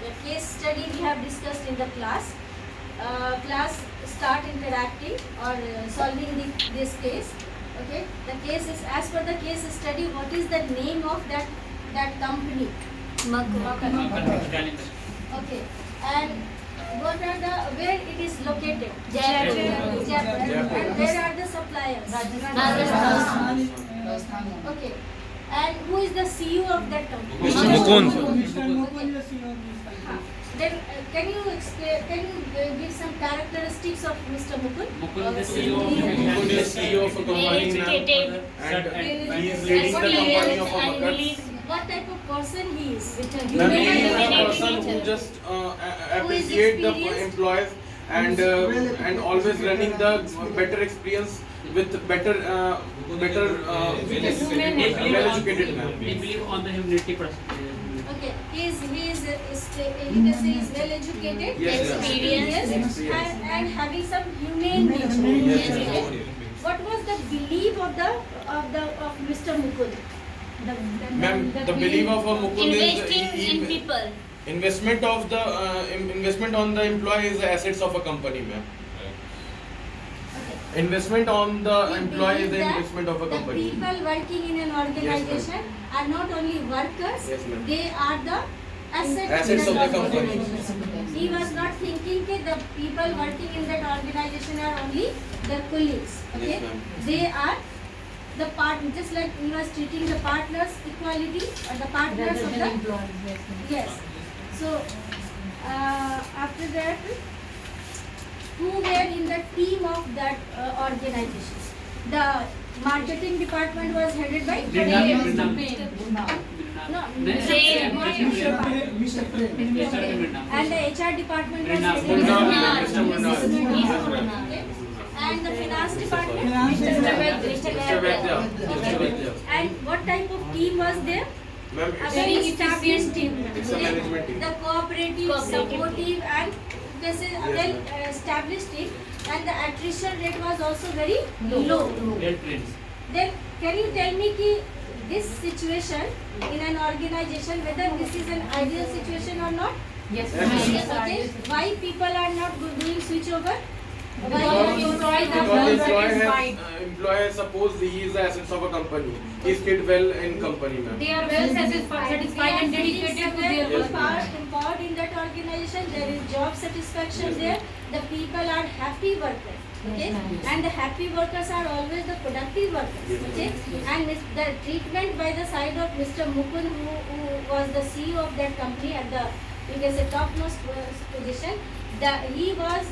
The case study we have discussed in the class. Class start interacting or solving this case. Okay. The case is as per the case study. What is the name of that company? Okay. And what are where it is located? Jaipur. And where are the suppliers? Rajasthan. Okay. And who is the CEO of that company? Mr. Mukund. Mr. Mukund is CEO. Then can you explain? Can you give some characteristics of Mr. Mukund? Mukund is CEO Mukund is CEO of a company now, educated. and he is leading the company of a market. What type of person he is? Ma'am, he is a person who just appreciate the employees and always running the better experience with better well-educated man. We believe on the humanity perspective. Okay, he can say is well educated, Yes, experienced, yes. and having some humane nature. Yes, Okay. What was the belief of Mr. Mukund? Ma'am, the belief of a Mukund Investing in is people. investment on the employee is the assets of a company, ma'am. Investment on the We employee is the believe that investment of a the company. people working in an organization are not only workers, Yes, ma'am. they are the Assets of the company. He was not thinking that the people working in that organization are only the colleagues. Okay, Yes, ma'am. they are the just like he was treating the partners equality or the partners of the yes. So after that, who were in the team of that organization? The marketing department was headed by and the HR department was headed by okay. And the finance department, Mr. Vaidya. and what type of team was there? Ma'am, A very established team. It's a management team. The cooperative, supportive, and this is a well established team, and the attrition rate was also very low. Then can you tell me ki this situation in an organization, whether this is an ideal situation or not? Yes. Okay. Why people are not doing switchover? Because employee has supposed he is the assets of a company. He is fit well in company, ma'am. They are well satisfied and dedicated to their Yes, work. ma'am. Empowered in that organization, there is job satisfaction there. The people are happy workers. Okay, and the happy workers are always the productive workers. Okay, and the treatment by the side of Mr. Mukund, who was the CEO of that company at the you can say topmost position, he was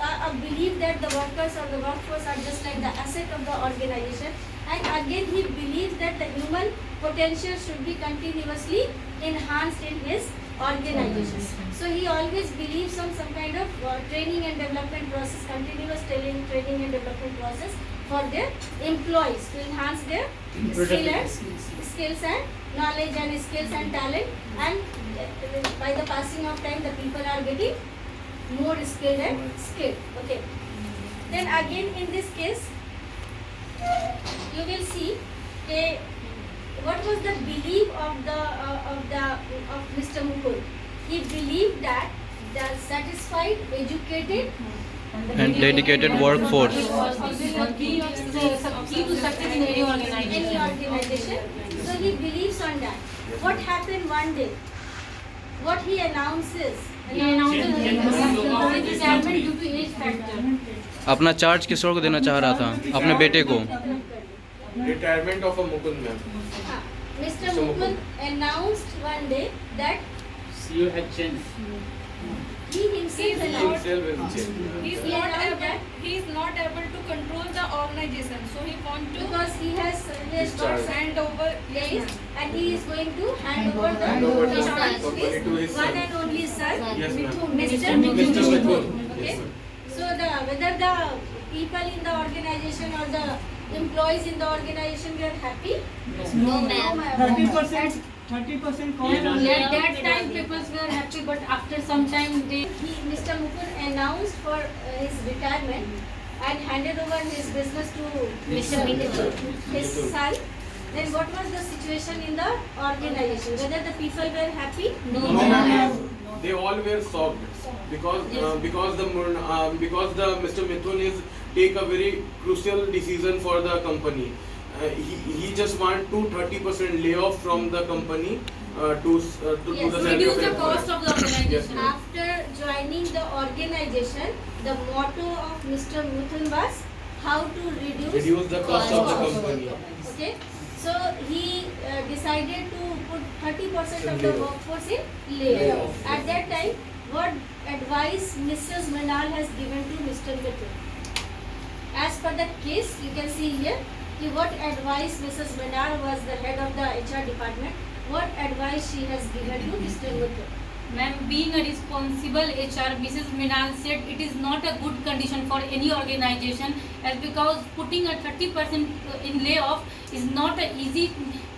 a belief that the workers or the workforce are just like the asset of the organization, and again he believes that the human potential should be continuously enhanced in his organization. So he always believes on some kind of training and development process, continuous training and development process for their employees to enhance their skills and knowledge and skills and talent, and by the passing of time the people are getting more skilled and skilled. Okay. Then again in this case you will see what was the belief of Mr. Mukund. He believed that the satisfied, educated And dedicated workforce. Key to success in any organization. So he believes on that. What happened one day? What he announces? He announced retirement due to age factor. अपना charge किशोर को देना चाह रहा था, अपने बेटे को. Retirement of a Mukund, ma'am. Mr. Mukund announced one day that CEO had changed. he himself announced He is not able to control the organization, so he want to because he has got hand over. place and he is going to hand over the Hand over the charge to company to his his one son. and only son, Yes, ma'am. Mr. Mr. Mukund. Mukund. Okay. Yes, ma'am. So whether the people in the organization or the employees in the organization were happy? No, ma'am. 30% At that time Yeah. people were happy, but after some time Mr. Mukund announced for his retirement and handed over his business to Mr. Mukund. his son. Then what was the situation in the organization? Whether the people were happy? No, ma'am. they all were shocked because because the Mr. Mithun is take a very crucial decision for the company. He just want to 30% layoff from the company to do Yes, the Reduce the self-employed. cost of the organization. Yes. After joining the organization, the motto of Mr. Mithun was how to Reduce the cost of the company. Okay, so he decided to put 30% of the workforce in layoff. At that time, what advice Mrs. Manal has given to Mr. Mithun? As per the case, you can see here, what advice Mrs. Manal was the head of the HR department. What advice she has given to Mr. Mithun? Ma'am, being a responsible HR, Mrs. Minal said it is not a good condition for any organization, as because putting a 30% in layoff is not an easy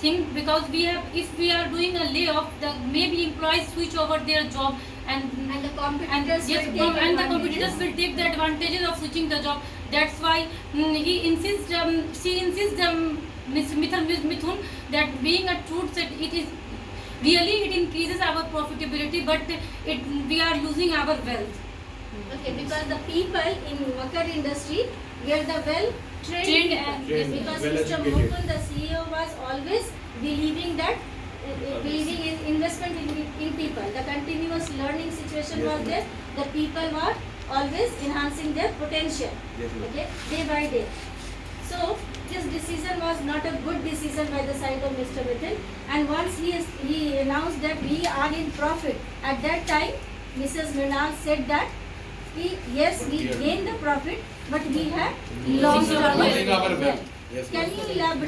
thing, because if we are doing a layoff, the maybe employees switch over their job and And the competitors yes, will take and the advantages. competitors will take the advantages of switching the job. That's why he insists, she insists, Ms. Mithun, that being a truth set, it is really, it increases our profitability, but we are losing our wealth. Okay, because the people in Makar industry were the well trained Trained people. and- Trained, Because well Mr. educated. Mukul, the CEO, was always believing that believing in investment in people. The continuous learning situation Yes, was ma'am. there. The people were always enhancing their potential. Yes, ma'am. Okay, day by day. So this decision was not a good decision by the side of Mr. Mithun. And once he announced that we are in profit, at that time Mrs. Mrinal said that yes, we gained the profit, but we have lost our Losing our wealth. wealth. Yes, Can ma'am. you elaborate?